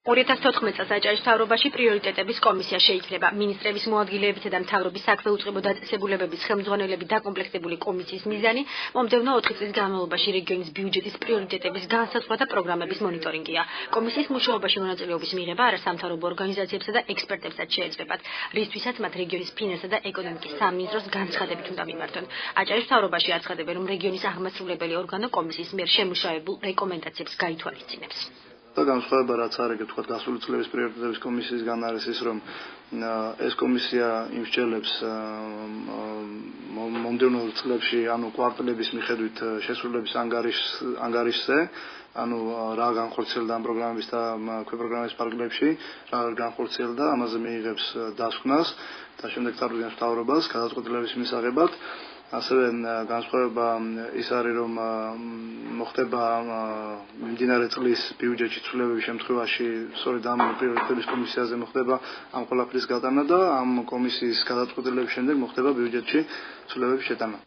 2014 წელს აჭარის მთავრობაში პრიორიტეტების კომისია შეიქმნება. მინისტრების მოადგილეებითა და მთავრობის საქმეუწყებო დაწესებულებების ხელმძღვანელები დაკომპლექტებული კომისიის მიზანი მომდევნო 4 წლის განმავლობაში რეგიონის ბიუჯეტის პრიორიტეტების განსაზღვრა და პროგრამების მონიტორინგია. კომისიის მუშაობაში მონაწილეობის მიღება არასამთავრობო ორგანიზაციებსა და ექსპერტებსაც შეეძლებათ, რისთვისაც მათ რეგიონის ფინანსთა და ეკონომიკის სამინისტროს განცხადებით უნდა მიმართონ. აჭარის მთავრობაში აცხადებენ, რომ რეგიონის აღმასრულებელი ორგანო კომისიის მიერ შემუშავებულ რეკომენდაციებს გაითვალისწინებს. განსხვავება რაც არის თქვათ გასული წლების პრიორიტეტების კომისიისგან არის ის რომ ეს კომისია იმსჯელებს მომდევნო წლებში ანუ კვარტალების მიხედვით შესრულების ანგარიშზე ანუ რა განხორციელდა ამ პროგრამების და ქვეპროგრამების პარკლებში რა განხორციელდა ამაზე მიიღებს დასკვნას და შემდეგ წარუდგენს მთავრობას გადაწყვეტილების მისაღებად ასევე განსხვავება ის არის რომ მოხდება მიმდინარე წლის ბიუჯეტში ცვლილებების შემთხვევაში სწორედ ამ პრიორიტეტების კომისიაზე მოხდება ამ ყველაფრის გატანა და ამ კომისიის გადაწყვეტილების შემდეგ მოხდება ბიუჯეტში ცვლილებების შეტანა.